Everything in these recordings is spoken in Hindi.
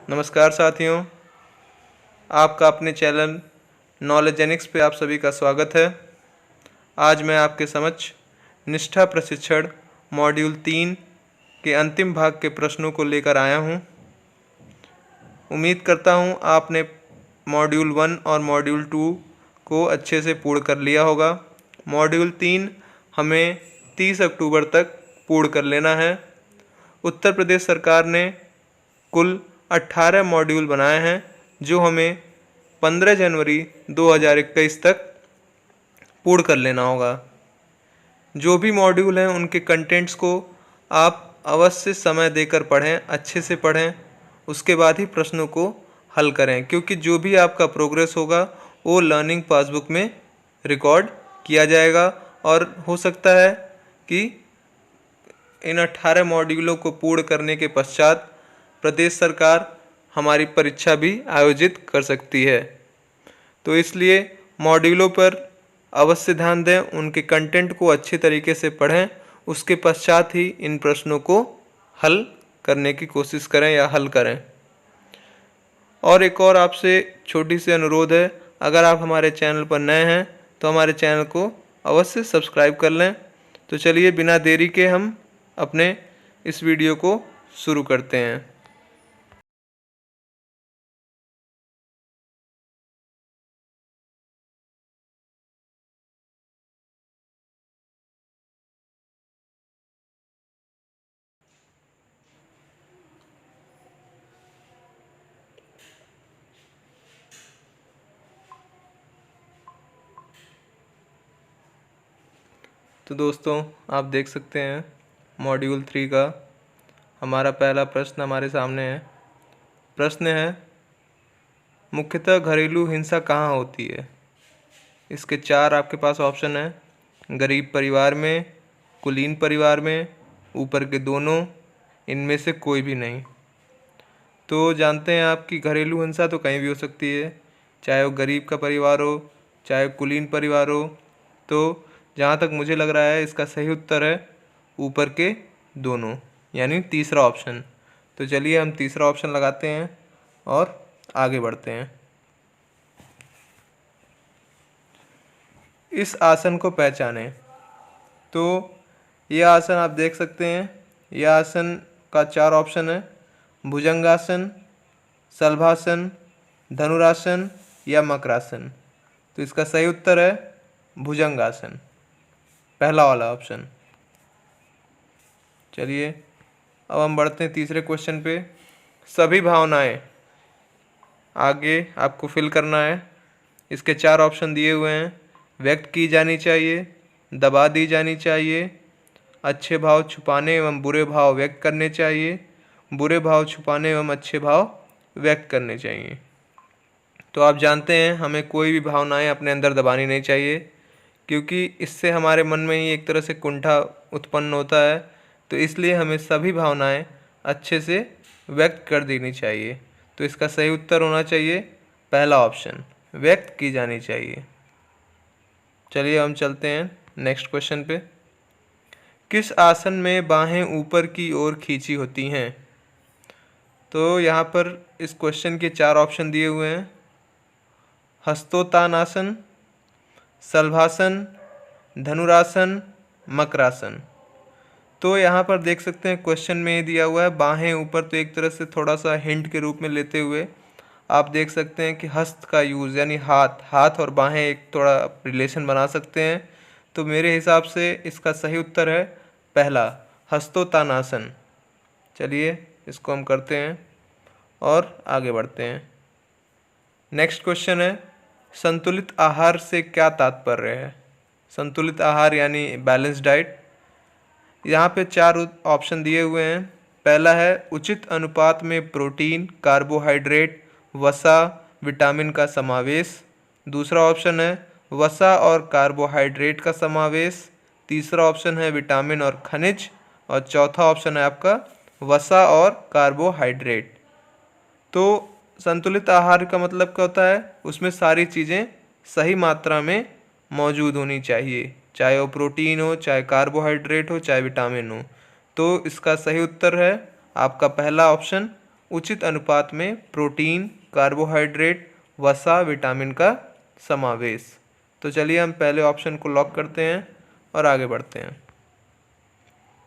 नमस्कार साथियों, आपका अपने चैनल नॉलेजेनिक्स पे आप सभी का स्वागत है। आज मैं आपके समक्ष निष्ठा प्रशिक्षण मॉड्यूल 3 के अंतिम भाग के प्रश्नों को लेकर आया हूँ। उम्मीद करता हूँ आपने मॉड्यूल 1 और मॉड्यूल 2 को अच्छे से पूर्ण कर लिया होगा। मॉड्यूल 3 हमें 30 अक्टूबर तक पूर्ण कर लेना है। उत्तर प्रदेश सरकार ने कुल 18 मॉड्यूल बनाए हैं जो हमें 15 जनवरी 2021 तक पूर्ण कर लेना होगा। जो भी मॉड्यूल हैं उनके कंटेंट्स को आप अवश्य समय देकर पढ़ें, अच्छे से पढ़ें, उसके बाद ही प्रश्नों को हल करें, क्योंकि जो भी आपका प्रोग्रेस होगा वो लर्निंग पासबुक में रिकॉर्ड किया जाएगा और हो सकता है कि इन 18 मॉड्यूलों को पूर्ण करने के पश्चात प्रदेश सरकार हमारी परीक्षा भी आयोजित कर सकती है। तो इसलिए मॉड्यूलों पर अवश्य ध्यान दें, उनके कंटेंट को अच्छे तरीके से पढ़ें, उसके पश्चात ही इन प्रश्नों को हल करने की कोशिश करें या हल करें। और एक और आपसे छोटी सी अनुरोध है, अगर आप हमारे चैनल पर नए हैं तो हमारे चैनल को अवश्य सब्सक्राइब कर लें। तो चलिए बिना देरी के हम अपने इस वीडियो को शुरू करते हैं। तो दोस्तों, आप देख सकते हैं मॉड्यूल 3 का हमारा पहला प्रश्न हमारे सामने है। प्रश्न है, मुख्यतः घरेलू हिंसा कहाँ होती है? इसके 4 आपके पास ऑप्शन है। गरीब परिवार में, कुलीन परिवार में, ऊपर के दोनों, इनमें से कोई भी नहीं। तो जानते हैं आप कि घरेलू हिंसा तो कहीं भी हो सकती है, चाहे वो गरीब का परिवार हो, चाहे कुलीन परिवार हो। तो जहाँ तक मुझे लग रहा है इसका सही उत्तर है ऊपर के दोनों, यानी तीसरा ऑप्शन। तो चलिए हम तीसरा ऑप्शन लगाते हैं और आगे बढ़ते हैं। इस आसन को पहचानें। तो यह आसन आप देख सकते हैं, यह आसन का 4 ऑप्शन है। भुजंगासन, शलभासन, धनुरासन या मकरासन। तो इसका सही उत्तर है भुजंगासन, पहला वाला ऑप्शन। चलिए अब हम बढ़ते हैं तीसरे क्वेश्चन पे। सभी भावनाएं आगे आपको फिल करना है। इसके 4 ऑप्शन दिए हुए हैं। व्यक्त की जानी चाहिए, दबा दी जानी चाहिए, अच्छे भाव छुपाने एवं बुरे भाव व्यक्त करने चाहिए, बुरे भाव छुपाने एवं अच्छे भाव व्यक्त करने चाहिए। तो आप जानते हैं हमें कोई भी भावनाएं अपने अंदर दबानी नहीं चाहिए, क्योंकि इससे हमारे मन में ही एक तरह से कुंठा उत्पन्न होता है। तो इसलिए हमें सभी भावनाएं अच्छे से व्यक्त कर देनी चाहिए। तो इसका सही उत्तर होना चाहिए पहला ऑप्शन, व्यक्त की जानी चाहिए। चलिए हम चलते हैं नेक्स्ट क्वेश्चन पे। किस आसन में बाहें ऊपर की ओर खींची होती हैं? तो यहाँ पर इस क्वेश्चन के 4 ऑप्शन दिए हुए हैं। हस्तोत्तानासन, शलभासन, धनुरासन, मकरासन। तो यहाँ पर देख सकते हैं क्वेश्चन में ही दिया हुआ है बाहें ऊपर। तो एक तरह से थोड़ा सा हिंट के रूप में लेते हुए आप देख सकते हैं कि हस्त का यूज़, यानी हाथ और बाहें एक थोड़ा रिलेशन बना सकते हैं। तो मेरे हिसाब से इसका सही उत्तर है पहला, हस्तोत्तानासन। चलिए इसको हम करते हैं और आगे बढ़ते हैं। नेक्स्ट क्वेश्चन है, संतुलित आहार से क्या तात्पर्य है? संतुलित आहार यानी बैलेंस डाइट। यहाँ पे 4 ऑप्शन दिए हुए हैं। पहला है उचित अनुपात में प्रोटीन, कार्बोहाइड्रेट, वसा, विटामिन का समावेश। दूसरा ऑप्शन है वसा और कार्बोहाइड्रेट का समावेश। तीसरा ऑप्शन है विटामिन और खनिज। और चौथा ऑप्शन है आपका वसा और कार्बोहाइड्रेट। तो संतुलित आहार का मतलब क्या होता है? उसमें सारी चीज़ें सही मात्रा में मौजूद होनी चाहिए, चाहे वो प्रोटीन हो, चाहे कार्बोहाइड्रेट हो, चाहे विटामिन हो। तो इसका सही उत्तर है आपका पहला ऑप्शन, उचित अनुपात में प्रोटीन, कार्बोहाइड्रेट, वसा, विटामिन का समावेश। तो चलिए हम पहले ऑप्शन को लॉक करते हैं और आगे बढ़ते हैं।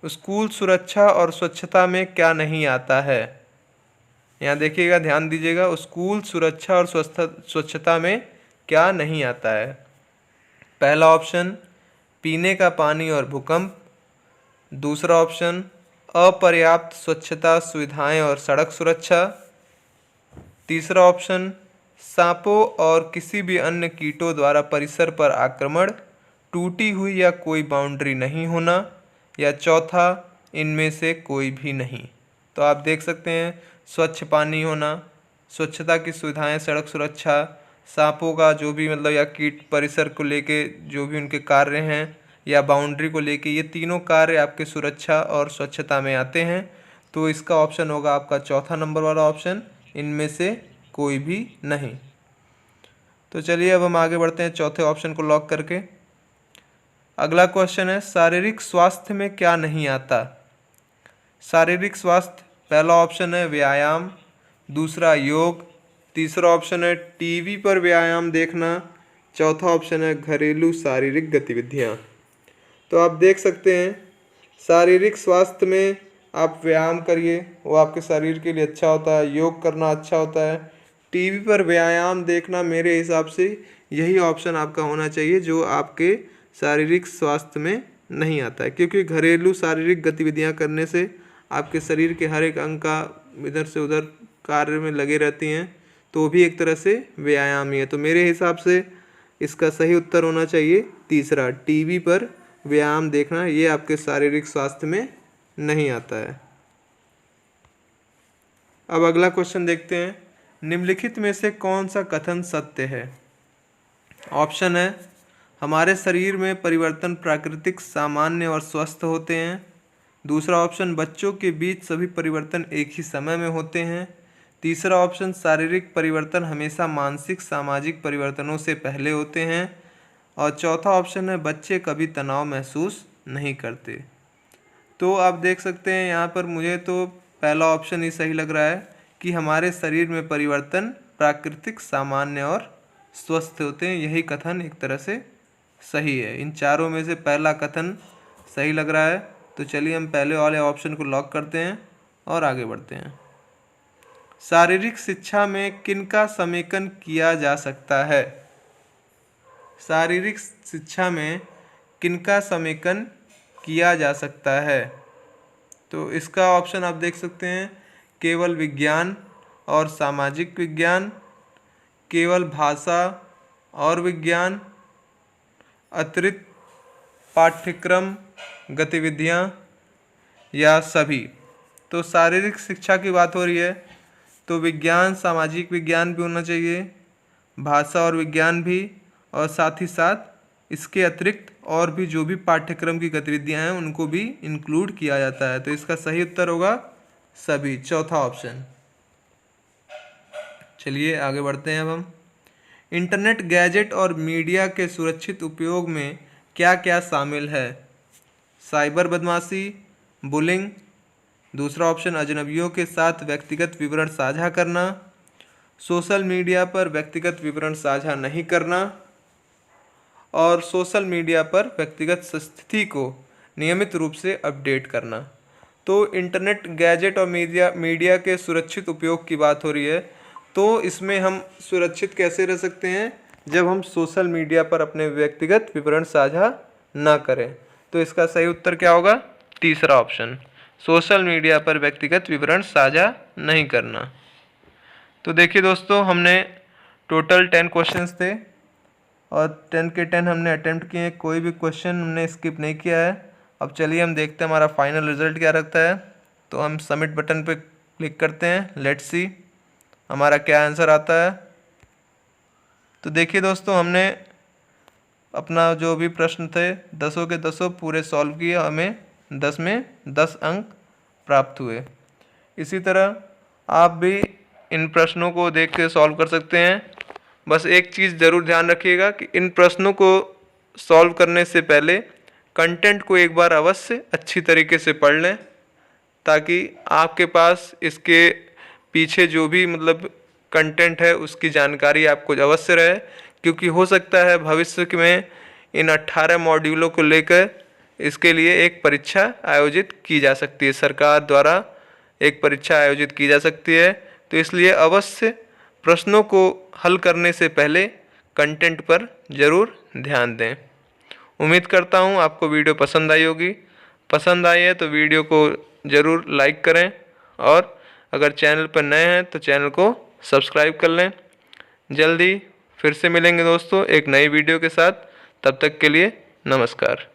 स्कूल सुरक्षा और स्वच्छता में क्या नहीं आता है? यहाँ देखिएगा, ध्यान दीजिएगा, स्कूल सुरक्षा और स्वच्छता में क्या नहीं आता है। पहला ऑप्शन पीने का पानी और भूकंप। दूसरा ऑप्शन अपर्याप्त स्वच्छता सुविधाएं और सड़क सुरक्षा। तीसरा ऑप्शन सांपों और किसी भी अन्य कीटों द्वारा परिसर पर आक्रमण, टूटी हुई या कोई बाउंड्री नहीं होना। या चौथा इनमें से कोई भी नहीं। तो आप देख सकते हैं, स्वच्छ पानी होना, स्वच्छता की सुविधाएं, सड़क सुरक्षा, सांपों का जो भी मतलब या कीट परिसर को लेके जो भी उनके कार्य हैं, या बाउंड्री को लेके, ये तीनों कार्य आपके सुरक्षा और स्वच्छता में आते हैं। तो इसका ऑप्शन होगा आपका चौथा नंबर वाला ऑप्शन, इनमें से कोई भी नहीं। तो चलिए अब हम आगे बढ़ते हैं चौथे ऑप्शन को लॉक करके। अगला क्वेश्चन है, शारीरिक स्वास्थ्य में क्या नहीं आता? शारीरिक स्वास्थ्य, पहला ऑप्शन है व्यायाम, दूसरा योग, तीसरा ऑप्शन है टीवी पर व्यायाम देखना, चौथा ऑप्शन है घरेलू शारीरिक गतिविधियाँ। तो आप देख सकते हैं, शारीरिक स्वास्थ्य में आप व्यायाम करिए, वो आपके शरीर के लिए अच्छा होता है, योग करना अच्छा होता है। टीवी पर व्यायाम देखना, मेरे हिसाब से यही ऑप्शन आपका होना चाहिए जो आपके शारीरिक स्वास्थ्य में नहीं आता है, क्योंकि घरेलू शारीरिक गतिविधियां करने से आपके शरीर के हर एक अंग का इधर से उधर कार्य में लगे रहती हैं, तो भी एक तरह से व्यायाम ही है। तो मेरे हिसाब से इसका सही उत्तर होना चाहिए तीसरा, टीवी पर व्यायाम देखना, ये आपके शारीरिक स्वास्थ्य में नहीं आता है। अब अगला क्वेश्चन देखते हैं, निम्नलिखित में से कौन सा कथन सत्य है? ऑप्शन है हमारे शरीर में परिवर्तन प्राकृतिक, सामान्य और स्वस्थ होते हैं। दूसरा ऑप्शन बच्चों के बीच सभी परिवर्तन एक ही समय में होते हैं। तीसरा ऑप्शन शारीरिक परिवर्तन हमेशा मानसिक सामाजिक परिवर्तनों से पहले होते हैं। और चौथा ऑप्शन है बच्चे कभी तनाव महसूस नहीं करते। तो आप देख सकते हैं यहाँ पर मुझे तो पहला ऑप्शन ही सही लग रहा है कि हमारे शरीर में परिवर्तन प्राकृतिक, सामान्य और स्वस्थ होते हैं, यही कथन एक तरह से सही है। इन चारों में से पहला कथन सही लग रहा है। तो चलिए हम पहले वाले ऑप्शन को लॉक करते हैं और आगे बढ़ते हैं। शारीरिक शिक्षा में किनका समेकन किया जा सकता है? शारीरिक शिक्षा में किनका समेकन किया जा सकता है? तो इसका ऑप्शन आप देख सकते हैं, केवल विज्ञान और सामाजिक विज्ञान, केवल भाषा और विज्ञान, अतिरिक्त पाठ्यक्रम गतिविधियाँ, या सभी। तो शारीरिक शिक्षा की बात हो रही है तो विज्ञान, सामाजिक विज्ञान भी होना चाहिए, भाषा और विज्ञान भी, और साथ ही साथ इसके अतिरिक्त और भी जो भी पाठ्यक्रम की गतिविधियां हैं उनको भी इंक्लूड किया जाता है। तो इसका सही उत्तर होगा सभी, चौथा ऑप्शन। चलिए आगे बढ़ते हैं अब हम। इंटरनेट, गैजेट और मीडिया के सुरक्षित उपयोग में क्या क्या शामिल है? साइबर बदमाशी, बुलिंग, दूसरा ऑप्शन अजनबियों के साथ व्यक्तिगत विवरण साझा करना, सोशल मीडिया पर व्यक्तिगत विवरण साझा नहीं करना, और सोशल मीडिया पर व्यक्तिगत स्थिति को नियमित रूप से अपडेट करना। तो इंटरनेट, गैजेट और मीडिया के सुरक्षित उपयोग की बात हो रही है, तो इसमें हम सुरक्षित कैसे रह सकते हैं? जब हम सोशल मीडिया पर अपने व्यक्तिगत विवरण साझा ना करें। तो इसका सही उत्तर क्या होगा? तीसरा ऑप्शन, सोशल मीडिया पर व्यक्तिगत विवरण साझा नहीं करना। तो देखिए दोस्तों, हमने टोटल 10 क्वेश्चंस थे और 10 के 10 हमने अटेम्प्ट किए, कोई भी क्वेश्चन हमने स्किप नहीं किया है। अब चलिए हम देखते हैं हमारा फाइनल रिजल्ट क्या रखता है। तो हम सबमिट बटन पे क्लिक करते हैं, लेट्स सी हमारा क्या आंसर आता है। तो देखिए दोस्तों, हमने अपना जो भी प्रश्न थे 10 के 10 पूरे सॉल्व किए, हमें 10 में 10 अंक प्राप्त हुए। इसी तरह आप भी इन प्रश्नों को देख के सॉल्व कर सकते हैं। बस एक चीज़ ज़रूर ध्यान रखिएगा कि इन प्रश्नों को सॉल्व करने से पहले कंटेंट को एक बार अवश्य अच्छी तरीके से पढ़ लें, ताकि आपके पास इसके पीछे जो भी मतलब कंटेंट है उसकी जानकारी आपको अवश्य रहे, क्योंकि हो सकता है भविष्य में इन 18 मॉड्यूलों को लेकर इसके लिए एक परीक्षा आयोजित की जा सकती है, सरकार द्वारा एक परीक्षा आयोजित की जा सकती है। तो इसलिए अवश्य प्रश्नों को हल करने से पहले कंटेंट पर ज़रूर ध्यान दें। उम्मीद करता हूँ आपको वीडियो पसंद आई होगी। पसंद आई है तो वीडियो को ज़रूर लाइक करें, और अगर चैनल पर नए हैं तो चैनल को सब्सक्राइब कर लें। जल्दी फिर से मिलेंगे दोस्तों एक नई वीडियो के साथ, तब तक के लिए नमस्कार।